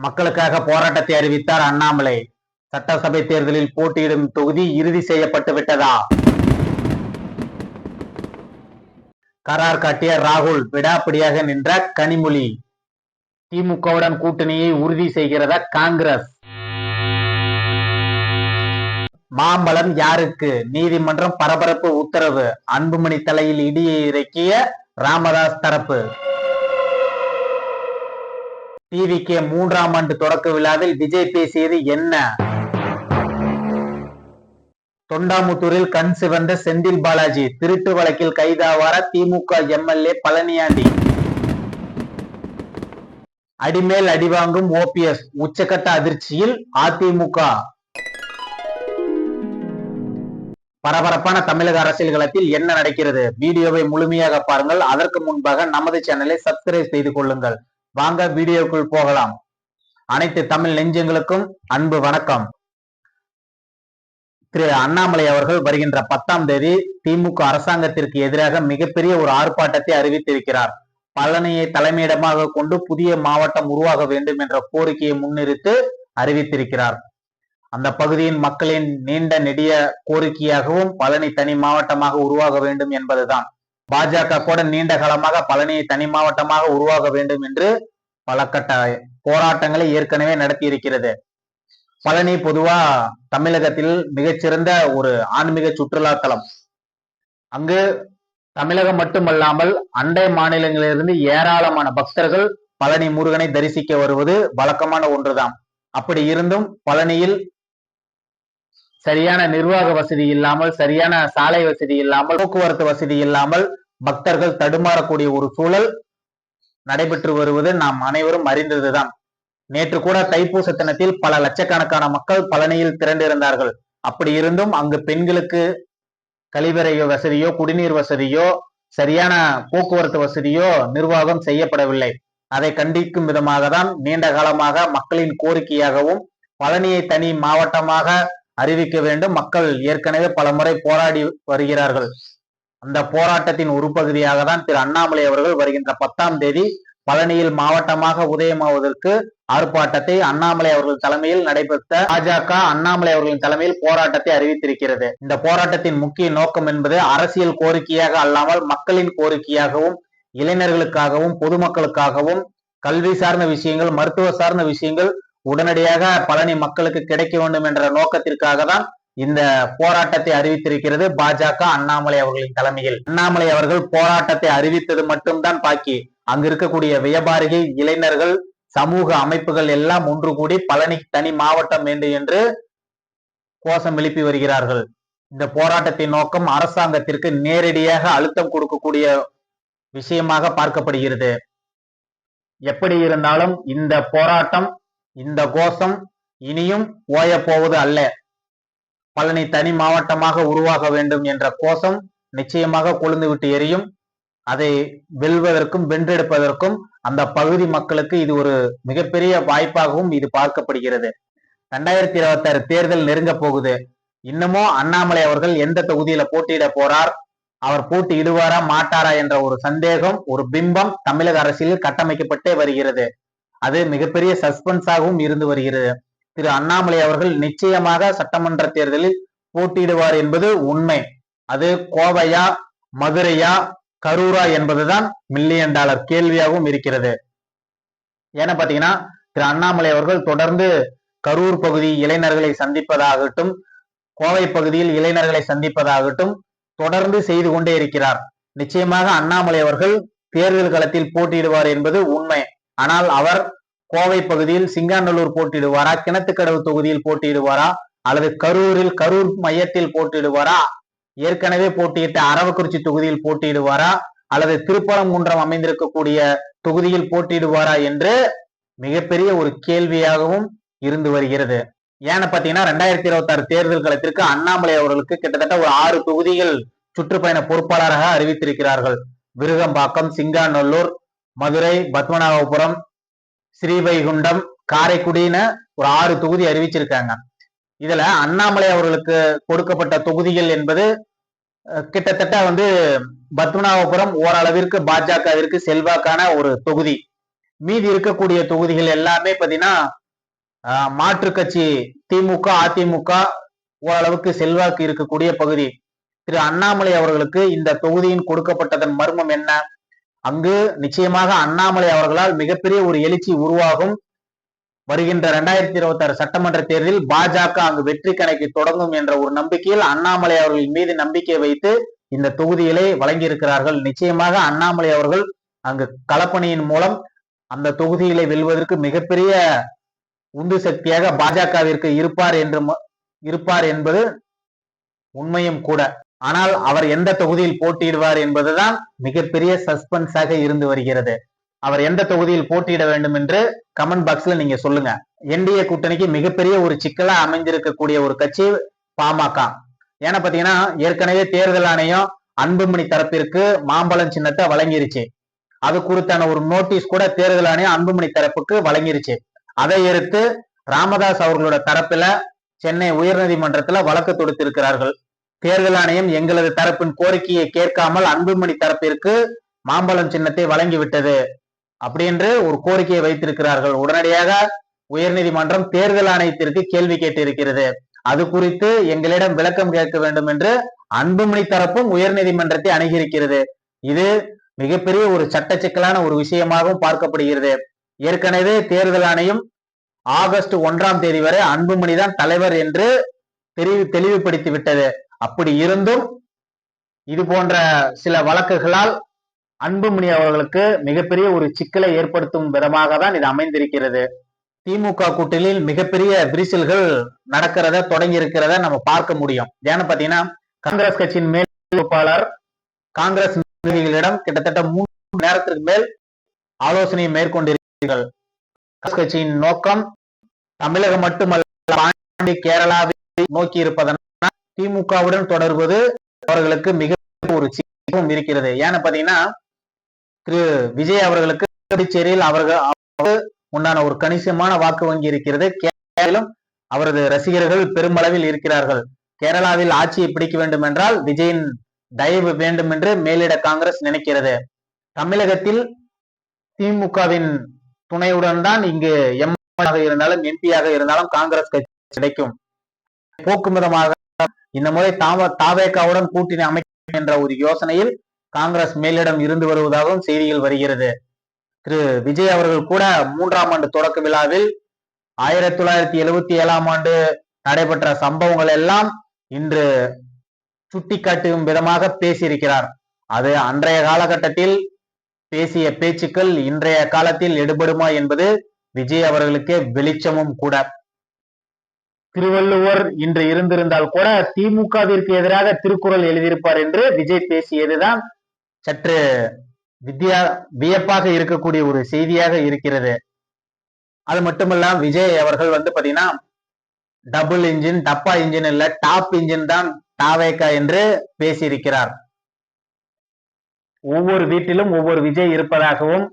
மக்களுக்காக போராட்டத்தை அறிவித்தார் அண்ணாமலை. சட்டசபை தேர்தலில் போட்டியிடும் தொகுதி இறுதி செய்யப்பட்டு விட்டதா? கரார் காட்டிய ராகுல், விடாப்பிடியாக நின்ற கனிமொழி. திமுகவுடன் கூட்டணியை உறுதி செய்கிறதா காங்கிரஸ்? மாம்பழம் யாருக்கு? நீதிமன்றம் பரபரப்பு உத்தரவு. அன்புமணி தலையில் இடியை இறக்கிய ராமதாஸ் தரப்பு. டிவிகே 3ஆம் ஆண்டு தொடக்க விழாவில் விஜய் பேசியது என்ன? தொண்டாமுத்தூரில் கண் சிவந்த செந்தில் பாலாஜி, திருட்டு வழக்கில் கைதாவார திமுக எம்எல்ஏ பழனியாண்டி. அடிமேல் அடிவாங்கும் ஓபிஎஸ், உச்சகட்ட அதிர்ச்சியில் அதிமுக. பரபரப்பான தமிழக அரசியல் களத்தில் என்ன நடக்கிறது? வீடியோவை முழுமையாக பாருங்கள். அதற்கு முன்பாக நமது சேனலை சப்ஸ்கிரைப் செய்து கொள்ளுங்கள். வாங்க வீடியோக்குள் போகலாம். அனைத்து தமிழ் நெஞ்சங்களுக்கும் அன்பு வணக்கம். திரு அண்ணாமலை அவர்கள் வருகின்ற 10ஆம் தேதி திமுக அரசாங்கத்திற்கு எதிராக மிகப்பெரிய ஒரு ஆர்ப்பாட்டத்தை அறிவித்திருக்கிறார். பழனியை தலைமையிடமாக கொண்டு புதிய மாவட்டம் உருவாக வேண்டும் என்ற கோரிக்கையை முன்னிறுத்து அறிவித்திருக்கிறார். அந்த பகுதியின் மக்களின் நீண்ட நெடிய கோரிக்கையாகவும் பழனி தனி மாவட்டமாக உருவாக வேண்டும் என்பதுதான். பாஜக கூட நீண்ட காலமாக பழனியை தனி மாவட்டமாக உருவாக வேண்டும் என்று பல கட்ட போராட்டங்களை ஏற்கனவே நடத்தி இருக்கிறது. பழனி பொதுவா தமிழகத்தில் மிகச்சிறந்த ஒரு ஆன்மீக சுற்றுலா தலம். அங்கு தமிழகம் மட்டுமல்லாமல் அண்டை மாநிலங்களிலிருந்து ஏராளமான பக்தர்கள் பழனி முருகனை தரிசிக்க வருவது வழக்கமான ஒன்றுதான். அப்படி இருந்தும் பழனியில் சரியான நிர்வாக வசதி இல்லாமல், சரியான சாலை வசதி இல்லாமல், போக்குவரத்து வசதி இல்லாமல் பக்தர்கள் தடுமாறக்கூடிய ஒரு சூழல் நடைபெற்று வருவது நாம் அனைவரும் அறிந்ததுதான். நேற்று கூட தைப்பூச தினத்தில் பல லட்சக்கணக்கான மக்கள் பழனியில் திரண்டிருந்தார்கள். அப்படி இருந்தும் அங்கு பெண்களுக்கு கழிவறை வசதியோ, குடிநீர் வசதியோ, சரியான போக்குவரத்து வசதியோ நிர்வாகம் செய்யப்படவில்லை. அதை கண்டிக்கும் விதமாக தான் நீண்ட காலமாக மக்களின் கோரிக்கையாகவும் பழனியை தனி மாவட்டமாக அறிவிக்க வேண்டும் மக்கள் ஏற்கனவே பல முறை போராடி வருகிறார்கள். அந்த போராட்டத்தின் ஒரு பகுதியாக தான் திரு அண்ணாமலை அவர்கள் வருகின்ற 10ஆம் தேதி பழனியில் மாவட்டமாக உதயமாவதற்கு ஆர்ப்பாட்டத்தை அண்ணாமலை அவர்கள் தலைமையில் நடைபெற்ற பாஜக அண்ணாமலை அவர்களின் தலைமையில் போராட்டத்தை அறிவித்திருக்கிறது. இந்த போராட்டத்தின் முக்கிய நோக்கம் என்பது அரசியல் கோரிக்கையாக அல்லாமல் மக்களின் கோரிக்கையாகவும், இளைஞர்களுக்காகவும், பொதுமக்களுக்காகவும், கல்வி சார்ந்த விஷயங்கள், மருத்துவ சார்ந்த விஷயங்கள் உடனடியாக பழனி மக்களுக்கு கிடைக்க வேண்டும் என்ற நோக்கத்திற்காக தான் இந்த போராட்டத்தை அறிவித்திருக்கிறது பாஜக அண்ணாமலை அவர்களின் தலைமையில். அண்ணாமலை அவர்கள் போராட்டத்தை அறிவித்தது மட்டும்தான் பாக்கி. அங்கு இருக்கக்கூடிய வியாபாரிகள், இளைஞர்கள், சமூக அமைப்புகள் எல்லாம் ஒன்று கூடி பழனி தனி மாவட்டம் வேண்டும் என்று கோஷம் எழுப்பி வருகிறார்கள். இந்த போராட்டத்தின் நோக்கம் அரசாங்கத்திற்கு நேரடியாக அழுத்தம் கொடுக்கக்கூடிய விஷயமாக பார்க்கப்படுகிறது. எப்படி இருந்தாலும் இந்த போராட்டம், இந்த கோஷம் இனியும் ஓய போவது அல்ல. பழனி தனி மாவட்டமாக உருவாக வேண்டும் என்ற கோஷம் நிச்சயமாக கொழுந்து விட்டு எரியும். அதை வெல்வதற்கும் வென்றெடுப்பதற்கும் அந்த பகுதி மக்களுக்கு இது ஒரு மிகப்பெரிய வாய்ப்பாகவும் இது பார்க்கப்படுகிறது. 2026 தேர்தல் நெருங்க போகுது. இன்னமும் அண்ணாமலை அவர்கள் எந்த தொகுதியில போட்டியிட போறார், அவர் போட்டியிடுவாரா மாட்டாரா என்ற ஒரு சந்தேகம், ஒரு பிம்பம் தமிழக அரசியலில் கட்டமைக்கப்பட்டே வருகிறது. அது மிகப்பெரிய சஸ்பென்ஸாகவும் இருந்து வருகிறது. திரு அண்ணாமலை அவர்கள் நிச்சயமாக சட்டமன்ற தேர்தலில் போட்டியிடுவார் என்பது உண்மை. அது கோவையா, மதுரையா, கரூரா என்பதுதான் $1,000,000 கேள்வியாகவும் இருக்கிறது. ஏன்னா பாத்தீங்கன்னா திரு அண்ணாமலை அவர்கள் தொடர்ந்து கரூர் பகுதி இளைஞர்களை சந்திப்பதாகட்டும், கோவை பகுதியில் இளைஞர்களை சந்திப்பதாகட்டும் தொடர்ந்து செய்து கொண்டே இருக்கிறார். நிச்சயமாக அண்ணாமலை அவர்கள் தேர்தல் களத்தில் போட்டியிடுவார் என்பது உண்மை. ஆனால் அவர் கோவை பகுதியில் சிங்காநல்லூர் போட்டியிடுவாரா, கிணத்துக்கடவு தொகுதியில் போட்டியிடுவாரா, அல்லது கரூர் மையத்தில் போட்டியிடுவாரா, ஏற்கனவே போட்டியிட்ட அரவக்குறிச்சி தொகுதியில் போட்டியிடுவாரா, அல்லது திருப்பரங்குன்றம் அமைந்திருக்கக்கூடிய தொகுதியில் போட்டியிடுவாரா என்று மிகப்பெரிய ஒரு கேள்வியாகவும் இருந்து வருகிறது. ஏன்னு பாத்தீங்கன்னா 2026 தேர்தல் களத்திற்கு அண்ணாமலை அவர்களுக்கு கிட்டத்தட்ட ஒரு 6 தொகுதிகள் சுற்றுப்பயண பொறுப்பாளராக அறிவித்திருக்கிறார்கள். விருகம்பாக்கம், சிங்காநல்லூர், மதுரை, பத்மநாபபுரம், ஸ்ரீவைகுண்டம், காரைக்குடின்னு ஒரு 6 தொகுதி அறிவிச்சிருக்காங்க. இதுல அண்ணாமலை அவர்களுக்கு கொடுக்கப்பட்ட தொகுதிகள் என்பது கிட்டத்தட்ட பத்மநாபபுரம் ஓரளவிற்கு பாஜகவிற்கு செல்வாக்கான ஒரு தொகுதி. மீதி இருக்கக்கூடிய தொகுதிகள் எல்லாமே பாத்தீங்கன்னா மாற்று கட்சி திமுக அதிமுக ஓரளவுக்கு செல்வாக்கு இருக்கக்கூடிய பகுதி. திரு அண்ணாமலை அவர்களுக்கு இந்த தொகுதியின் கொடுக்கப்பட்டதன் மர்மம் என்ன? அங்கு நிச்சயமாக அண்ணாமலை அவர்களால் மிகப்பெரிய ஒரு எழுச்சி உருவாகும். வருகின்ற 2026 சட்டமன்ற தேர்தலில் பாஜக அங்கு வெற்றி கணக்கு தொடங்கும் என்ற ஒரு நம்பிக்கையில் அண்ணாமலை அவர்கள் மீது நம்பிக்கை வைத்து இந்த தொகுதிகளை வழங்கியிருக்கிறார்கள். நிச்சயமாக அண்ணாமலை அவர்கள் அங்கு களப்பணியின் மூலம் அந்த தொகுதிகளை வெல்வதற்கு மிகப்பெரிய உந்து சக்தியாக பாஜகவிற்கு இருப்பார் என்பது உண்மையும் கூட. ஆனால் அவர் எந்த தொகுதியில் போட்டியிடுவார் என்பதுதான் மிகப்பெரிய சஸ்பென்ஸாக இருந்து வருகிறது. அவர் எந்த தொகுதியில் போட்டியிட வேண்டும் என்று கமெண்ட் பாக்ஸ்ல நீங்க சொல்லுங்க. என்டிஏ கூட்டணிக்கு மிகப்பெரிய ஒரு சிக்கலா அமைஞ்சிருக்கக்கூடிய ஒரு கட்சி பாமக. ஏன்னா பாத்தீங்கன்னா ஏற்கனவே தேர்தல் ஆணையம் அன்புமணி தரப்பிற்கு மாம்பழம் சின்னத்தை வழங்கிருச்சு. அது குறித்தான ஒரு நோட்டீஸ் கூட தேர்தல் ஆணையம் அன்புமணி தரப்புக்கு வழங்கிருச்சு. அதை எடுத்து ராமதாஸ் அவர்களோட தரப்புல சென்னை உயர்நீதிமன்றத்துல வழக்கு தொடுத்திருக்கிறார்கள். தேர்தல் ஆணையம் எங்களது தரப்பின் கோரிக்கையை கேட்காமல் அன்புமணி தரப்பிற்கு மாம்பழம் சின்னத்தை வழங்கிவிட்டது அப்படின்று ஒரு கோரிக்கையை வைத்திருக்கிறார்கள். உடனடியாக உயர்நீதிமன்றம் தேர்தல் ஆணையத்திற்கு கேள்வி கேட்டிருக்கிறது. அது குறித்து எங்களிடம் விளக்கம் கேட்க வேண்டும் என்று அன்புமணி தரப்பும் உயர்நீதிமன்றத்தை அணுகியிருக்கிறது. இது மிகப்பெரிய ஒரு சட்ட சிக்கலான ஒரு விஷயமாகவும் பார்க்கப்படுகிறது. ஏற்கனவே தேர்தல் ஆணையம் ஆகஸ்ட் 1ஆம் தேதி வரை அன்புமணி தான் தலைவர் என்று தெளிவுபடுத்தி விட்டது. அப்படி இருந்தும் இது போன்ற சில வழக்குகளால் அன்புமணி அவர்களுக்கு மிகப்பெரிய ஒரு சிக்கலை ஏற்படுத்தும் விதமாக தான் இது அமைந்திருக்கிறது. திமுக கூட்டணியில் மிகப்பெரிய விரிசல்கள் நடக்கிறத தொடங்கி இருக்கிறத நம்ம பார்க்க முடியும். ஏன்னு பாத்தீங்கன்னா காங்கிரஸ் கட்சியின் மேல் பொறுப்பாளர் காங்கிரஸ் நிர்வாகிகளிடம் கிட்டத்தட்ட 3 மணி நேரத்திற்கு மேல் ஆலோசனை மேற்கொண்டிருக்கிறார்கள். காங்கிரஸ் கட்சியின் நோக்கம் தமிழகம் மட்டுமல்ல கேரளாவை நோக்கி இருப்பதனால் திமுகவுடன் தொடர்பது அவர்களுக்கு மிக ஒரு சிக்கலும் இருக்கிறது. ஏன்னு பாத்தீங்கன்னா திரு விஜய் அவர்களுக்கு புதுச்சேரியில் அவர்கள் உண்டான ஒரு கணிசமான வாக்கு வங்கி இருக்கிறது. கேரளாவிலும் அவரது ரசிகர்கள் பெருமளவில் இருக்கிறார்கள். கேரளாவில் ஆட்சியை பிடிக்க வேண்டும் என்றால் விஜயின் தயவு வேண்டும் என்று மேலிட காங்கிரஸ் நினைக்கிறது. தமிழகத்தில் திமுகவின் துணையுடன் தான் இங்கு எம்ஆக இருந்தாலும் எம்பியாக இருந்தாலும் காங்கிரஸ் கட்சி கிடைக்கும். போக்கும் விதமாக இந்த முறை தாவேகாவுடன் கூட்டணி அமைக்கும் என்ற ஒரு யோசனையில் காங்கிரஸ் மேலிடம் இருந்து வருவதாகவும் செய்திகள் வருகிறது. திரு விஜய் அவர்கள் கூட 3ஆம் ஆண்டு தொடக்க விழாவில் 1977ஆம் ஆண்டு நடைபெற்ற சம்பவங்கள் எல்லாம் இன்று சுட்டிக்காட்டும் விதமாக பேசியிருக்கிறார். அது அன்றைய காலகட்டத்தில் பேசிய பேச்சுக்கள் இன்றைய காலத்தில் எடுபடுமா என்பது விஜய் அவர்களுக்கே வெளிச்சமும் கூட. திருவள்ளுவர் இன்று இருந்திருந்தால் கூட திமுகவிற்கு எதிராக திருக்குறள் எழுதியிருப்பார் என்று விஜய் பேசியதுதான் சற்று வியப்பாக இருக்கக்கூடிய ஒரு செய்தியாக இருக்கிறது. அது மட்டுமல்ல விஜய் அவர்கள் பாத்தீங்கன்னா டபுள் இன்ஜின் டப்பா இன்ஜின் இல்ல டாப் இன்ஜின் தான் தாவேகா என்று பேசியிருக்கிறார். ஒவ்வொரு வீட்டிலும் ஒவ்வொரு விஜய் இருப்பதாகவும்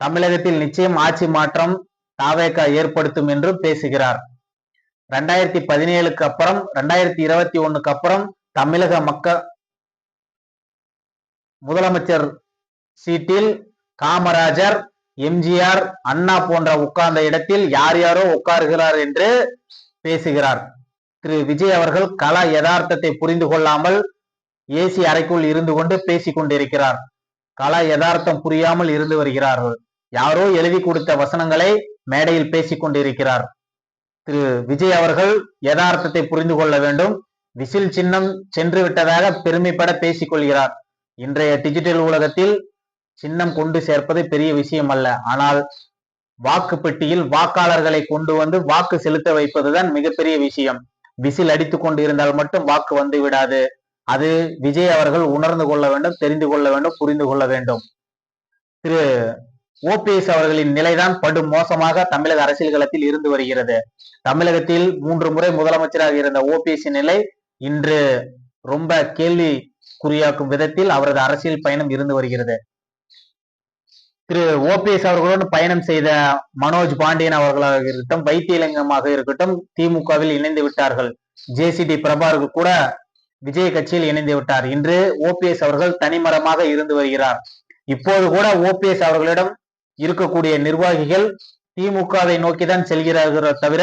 தமிழகத்தில் நிச்சயம் ஆட்சி மாற்றம் தாவேகா ஏற்படுத்தும் என்றும் பேசுகிறார். 2017க்கு அப்புறம் 2021க்கு அப்புறம் தமிழக மக்கள் முதலமைச்சர் சீட்டில் காமராஜர் எம்ஜிஆர் அண்ணா போன்ற உட்கார்ந்த இடத்தில் யார் யாரோ உட்காருகிறார் என்று பேசுகிறார். திரு விஜய் அவர்கள் கள யதார்த்தத்தை புரிந்து கொள்ளாமல் ஏசி அறைக்குள் இருந்து கொண்டு பேசிக் கொண்டிருக்கிறார். கள யதார்த்தம் புரியாமல் இருந்து வருகிறார்கள். யாரோ எழுதி கொடுத்த வசனங்களை மேடையில் பேசிக் கொண்டிருக்கிறார். திரு விஜய் அவர்கள் யதார்த்தத்தை புரிந்து கொள்ள வேண்டும். விசில் சின்னம் சென்று விட்டதாக பெருமைப்பட பேசிக் கொள்கிறார். இன்றைய டிஜிட்டல் உலகத்தில் சின்னம் கொண்டு சேர்ப்பது பெரிய விஷயம் அல்ல. ஆனால் வாக்கு பெட்டியில் வாக்காளர்களை கொண்டு வந்து வாக்கு செலுத்த வைப்பதுதான் மிகப்பெரிய விஷயம். விசில் அடித்துக் கொண்டு இருந்தால் மட்டும் வாக்கு வந்து விடாது. அது விஜய் அவர்கள் உணர்ந்து கொள்ள வேண்டும், தெரிந்து கொள்ள வேண்டும், புரிந்து கொள்ள வேண்டும். திரு ஓபிஎஸ் அவர்களின் நிலைதான் படு மோசமாக தமிழக அரசியல் களத்தில் இருந்து வருகிறது. தமிழகத்தில் 3 முறை முதலமைச்சராக இருந்த ஓபிஎஸ் நிலை இன்று ரொம்ப கேள்விக்குறியாக்கும் விதத்தில் அவரது அரசியல் பயணம் இருந்து வருகிறது. திரு ஓபிஎஸ் அவர்களோடு பயணம் செய்த மனோஜ் பாண்டியன் அவர்களாக இருக்கட்டும், வைத்தியலிங்கமாக இருக்கட்டும் திமுகவில் இணைந்து விட்டார்கள். ஜேசிடி பிரபாகர் கூட விஜய் கட்சியில் இணைந்து விட்டார். இன்று ஓபிஎஸ் அவர்கள் தனிமரமாக இருந்து வருகிறார். இப்போது கூட ஓபிஎஸ் அவர்களிடம் இருக்கக்கூடிய நிர்வாகிகள் திமுகவை நோக்கிதான் செல்கிறார்களோ தவிர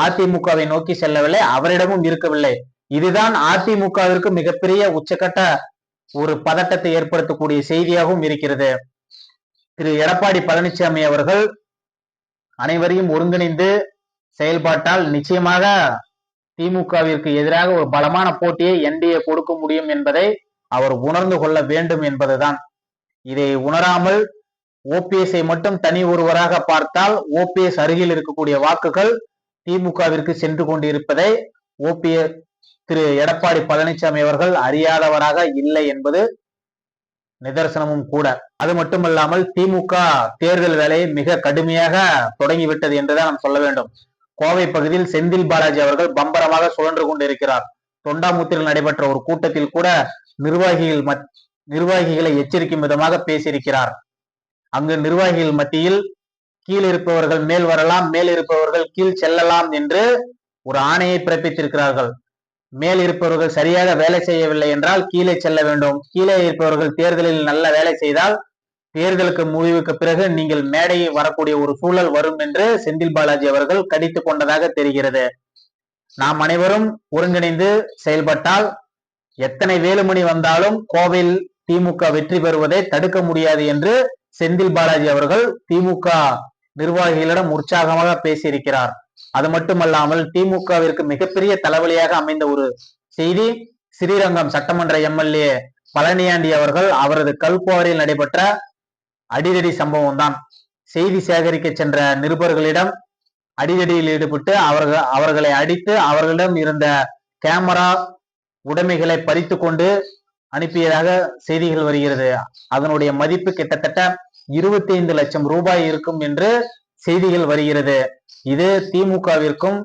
அதிமுகவை நோக்கி செல்லவில்லை, அவரிடமும் இருக்கவில்லை. இதுதான் அதிமுகவிற்கு மிகப்பெரிய உச்சக்கட்ட ஒரு பதட்டத்தை ஏற்படுத்தக்கூடிய செய்தியாகவும் இருக்கிறது. திரு எடப்பாடி பழனிசாமி அவர்கள் அனைவரையும் ஒருங்கிணைந்து செயல்பாட்டால் நிச்சயமாக திமுகவிற்கு எதிராக ஒரு பலமான போட்டியை என்டிஏ கொடுக்க முடியும் என்பதை அவர் உணர்ந்து கொள்ள வேண்டும் என்பதுதான். இதை உணராமல் ஓபிஎஸ்ஐ மட்டும் தனி ஒருவராக பார்த்தால் ஓபிஎஸ் அருகில் இருக்கக்கூடிய வாக்குகள் திமுகவிற்கு சென்று கொண்டிருப்பதை ஓபிஎஸ் திரு எடப்பாடி பழனிசாமி அவர்கள் அறியாதவராக இல்லை என்பது நிதர்சனமும் கூட. அது மட்டுமல்லாமல் திமுக தேர்தல் வேலையை மிக கடுமையாக தொடங்கிவிட்டது என்றுதான் நாம் சொல்ல வேண்டும். கோவை பகுதியில் செந்தில் பாலாஜி அவர்கள் பம்பரமாக சுழன்று கொண்டிருக்கிறார். தொண்டாமுத்தூரில் நடைபெற்ற ஒரு கூட்டத்தில் கூட நிர்வாகிகளை எச்சரிக்கும் விதமாக பேசியிருக்கிறார். அங்கு நிர்வாகிகள் மத்தியில் கீழ் இருப்பவர்கள் மேல் வரலாம், மேல் இருப்பவர்கள் கீழ் செல்லலாம் என்று ஒரு ஆணையை பிறப்பித்திருக்கிறார்கள். மேல் இருப்பவர்கள் சரியாக வேலை செய்யவில்லை என்றால் கீழே செல்ல வேண்டும், கீழே இருப்பவர்கள் தேர்தலில் நல்ல வேலை செய்தால் தேர்தலுக்கு முடிவுக்கு பிறகு நீங்கள் மேடையை வரக்கூடிய ஒரு சூழல் வரும் என்று செந்தில் பாலாஜி அவர்கள் கடித்து கொண்டதாக தெரிகிறது. நாம் அனைவரும் ஒருங்கிணைந்து செயல்பட்டால் எத்தனை வேலுமணி வந்தாலும் கோவையில் திமுக வெற்றி பெறுவதை தடுக்க முடியாது என்று செந்தில் பாலாஜி அவர்கள் திமுக நிர்வாகிகளிடம் உற்சாகமாக பேசியிருக்கிறார். அது மட்டுமல்லாமல் திமுகவிற்கு மிகப்பெரிய தலைவலியாக அமைந்த ஒரு செய்தி, ஸ்ரீரங்கம் சட்டமன்ற எம்எல்ஏ பழனியாண்டி அவர்கள் அவரது கல்குவாரியில் நடைபெற்ற அடிதடி சம்பவம் தான். செய்தி சேகரிக்க சென்ற நிருபர்களிடம் அடிதடியில் ஈடுபட்டு அவர்களை அடித்து அவர்களிடம் இருந்த கேமரா உடைமைகளை பறித்து கொண்டு அனுப்பியதாக செய்திகள் வருகிறது. அதனுடைய மதிப்பு கிட்டத்தட்ட 25 லட்சம் ரூபாய் இருக்கும் என்று செய்திகள் வருகிறது. இது திமுகவிற்கும்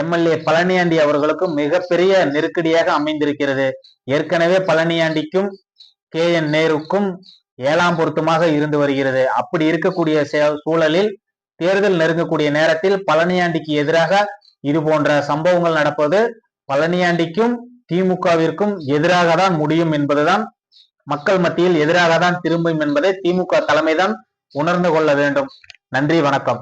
எம்எல்ஏ பழனியாண்டி அவர்களுக்கும் மிகப்பெரிய நெருக்கடியாக அமைந்திருக்கிறது. ஏற்கனவே பழனியாண்டிக்கும் KN நேருக்கும் 7ஆம் பொருத்தமாக இருந்து வருகிறது. அப்படி இருக்கக்கூடிய சூழலில் தேர்தல் நெருங்கக்கூடிய நேரத்தில் பழனியாண்டிக்கு எதிராக இது போன்ற சம்பவங்கள் நடப்பது பழனியாண்டிக்கும் திமுகவிற்கும் எதிராக தான் முடியும் என்பதுதான், மக்கள் மத்தியில் எதிராக தான் திரும்பும் என்பதை திமுக தலைமைதான் உணர்ந்து கொள்ள வேண்டும். நன்றி, வணக்கம்.